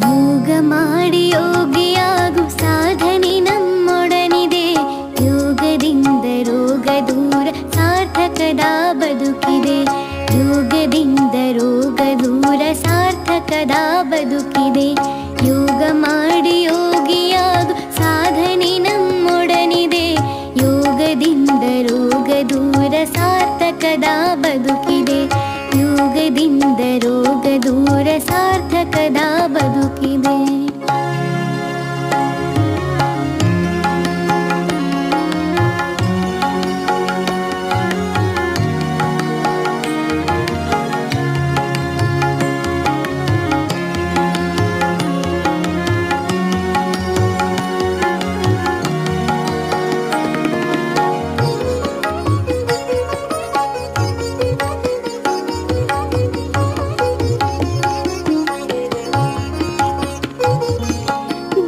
ಯೋಗ ಮಾಡಿ ಯೋಗಿಯಾಗು ಸಾಧನೆ ನಮ್ಮೊಡನಿದೆ. ಯೋಗದಿಂದ ರೋಗ ದೂರ ಸಾರ್ಥಕದ ಬದುಕಿದೆ. ಯೋಗದಿಂದ ರೋಗ ದೂರ ಸಾರ್ಥಕದ ಬದುಕಿದೆ. ಯೋಗ ಮಾಡಿ ಯೋಗಿಯಾಗು ಸಾಧನೆ ನಮ್ಮೊಡನಿದೆ. ಯೋಗದಿಂದ ರೋಗ ದೂರ ಸಾರ್ಥಕದ ಬದುಕಿದೆ. ಯೋಗದಿಂದ ರೋಗ ದೂರ ಸಾರ್ಥಕದ ಬದುಕಿದೆ.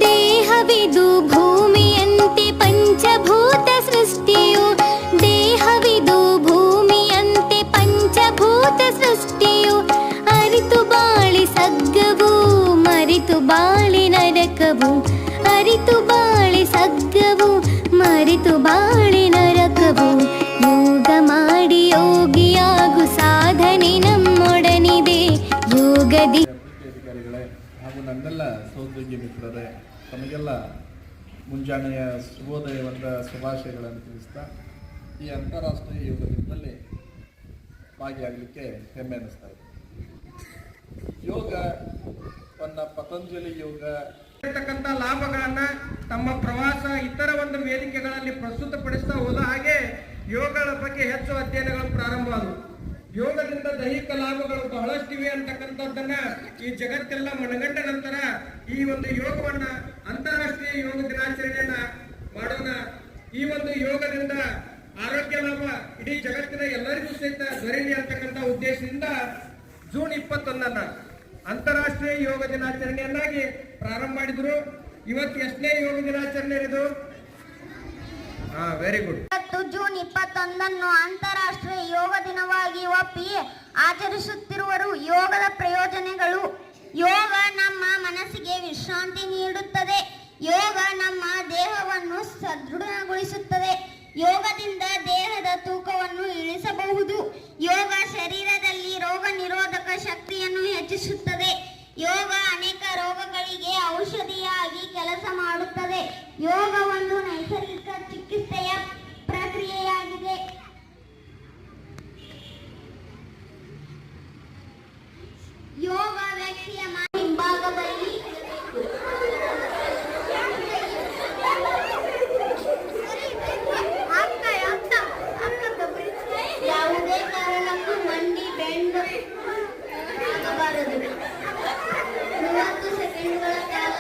ದೇಹವಿದು ಭೂಮಿಯಂತೆ ಪಂಚಭೂತ ಸೃಷ್ಟಿಯು. ದೇಹವಿದು ಭೂಮಿಯಂತೆ ಪಂಚಭೂತ ಸೃಷ್ಟಿಯು. ಅರಿತು ಬಾಳಿ ಸಗ್ಗವು ಮರಿತು ಬಾಳಿ ನರಕವು. ಅರಿತು ಬಾಳಿ ಸಗ್ಗವು ಮರಿತು ಬಾಳಿ ನರಕವು. ಯೋಗ ಮಾಡಿ ಯೋಗಿಯಾಗು ಸಾಧನೆ ನಮ್ಮೊಡನಿದೆ. ಯೋಗದಿ ಅಧಿಕಾರಿಗಳೇ ಹಾಗೂ ನನ್ನೆಲ್ಲ ಸಹೋದ್ಯೋಗಿ ಮಿತ್ರರೇ, ತಮಗೆಲ್ಲ ಮುಂಜಾನೆಯ ಶುಭೋದಯವಾದ ಶುಭಾಶಯಗಳನ್ನು ತಿಳಿಸ್ತಾ ಈ ಅಂತಾರಾಷ್ಟ್ರೀಯ ಯೋಗ ದಿನದಲ್ಲಿ ಭಾಗಿಯಾಗಲಿಕ್ಕೆ ಹೆಮ್ಮೆ ಅನ್ನಿಸ್ತಾ ಇದೆ. ಯೋಗವನ್ನು ಪತಂಜಲಿ ಯೋಗ ಇರತಕ್ಕಂಥ ಲಾಭಗಳನ್ನ ತಮ್ಮ ಪ್ರವಾಸ ಇತರ ಒಂದು ವೇದಿಕೆಗಳಲ್ಲಿ ಪ್ರಸ್ತುತಪಡಿಸ್ತಾ ಹೋದ ಹಾಗೆ ಯೋಗಗಳ ಬಗ್ಗೆ ಹೆಚ್ಚು ಅಧ್ಯಯನಗಳು ಪ್ರಾರಂಭವಾದವು. ಯೋಗದಿಂದ ದೈಹಿಕ ಲಾಭಗಳು ಬಹಳಷ್ಟಿವೆ ಅಂತಕ್ಕಂಥದ್ದನ್ನ ಈ ಜಗತ್ತೆಲ್ಲ ಮನಗಂಡ ನಂತರ ಈ ಒಂದು ಯೋಗವನ್ನ ಅಂತಾರಾಷ್ಟ್ರೀಯ ಯೋಗ ದಿನಾಚರಣೆಯನ್ನ ಮಾಡೋಣ. ಈ ಒಂದು ಯೋಗದಿಂದ ಆರೋಗ್ಯ ಲಾಭ ಇಡೀ ಜಗತ್ತಿನ ಎಲ್ಲರಿಗೂ ಸಹಿತ ದೊರೆಯಲಿ ಅಂತಕ್ಕಂಥ ಉದ್ದೇಶದಿಂದ ಜೂನ್ 21 ಅಂತಾರಾಷ್ಟ್ರೀಯ ಯೋಗ ದಿನಾಚರಣೆಯನ್ನಾಗಿ ಪ್ರಾರಂಭ ಮಾಡಿದ್ರು. ಇವತ್ತು ಎಷ್ಟನೇ ಯೋಗ ದಿನಾಚರಣೆ ಇದು? Very good. ಜೂನ್ 21 ಅಂತಾರಾಷ್ಟ್ರೀಯ ಯೋಗ ದಿನವಾಗಿ ಒಪ್ಪಿ ಆಚರಿಸುತ್ತಿರುವರು. ಯೋಗದ ಪ್ರಯೋಜನಗಳು: ಯೋಗ ನಮ್ಮ ಮನಸ್ಸಿಗೆ ವಿಶ್ರಾಂತಿ ನೀಡುತ್ತದೆ. ಯೋಗ ನಮ್ಮ ದೇಹವನ್ನು ಸದೃಢಗೊಳಿಸುತ್ತದೆ. ಯೋಗದಿಂದ ದೇಹದ ತೂಕವನ್ನು ಇಳಿಸಬಹುದು. ಯೋಗ ಶರೀರದಲ್ಲಿ ರೋಗ ನಿರೋಧಕ ಶಕ್ತಿಯನ್ನು ಹೆಚ್ಚಿಸುತ್ತದೆ. ಯೋಗ ಅನೇಕ ರೋಗಗಳಿಗೆ ಔಷಧಿಯಾಗಿ ಕೆಲಸ ಮಾಡುತ್ತದೆ. ಯೋಗ ಒಂದು ನೈಸರ್ಗಿಕ ಚಿಕಿತ್ಸೆಯ ಪ್ರಕ್ರಿಯೆಯಾಗಿದೆ. ಯೋಗ ವ್ಯಕ್ತಿಯ ಹಿಂಭಾಗದಲ್ಲಿ ಯಾವುದೇ ಕಾರಣಕ್ಕೂ ಮಂಡಿ ಬೆಂಡು ಆಗಬಾರದು. 30 ಸೆಕೆಂಡ್ಗಳ ಕಾಲ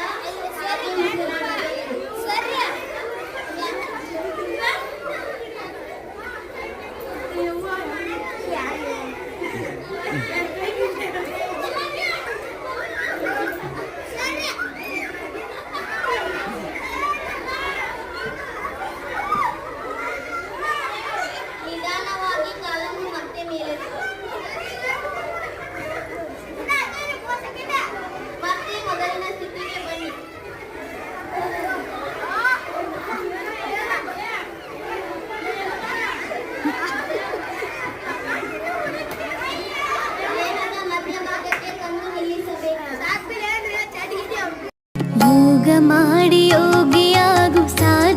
ನಿಧಾನವಾಗಿ ಕಾಲನ್ನು ಮತ್ತೆ ಮೇಲೆ ಮತ್ತೆ ಮೊದಲಿನ ಸ್ಥಿತಿಗೆ ಬನ್ನಿ. ದೇಹದ ಮಧ್ಯಭಾಗಕ್ಕೆ ಕಣ್ಣು ನಿಲ್ಲಿಸಬೇಕು. ಯೋಗ ಮಾಡಿ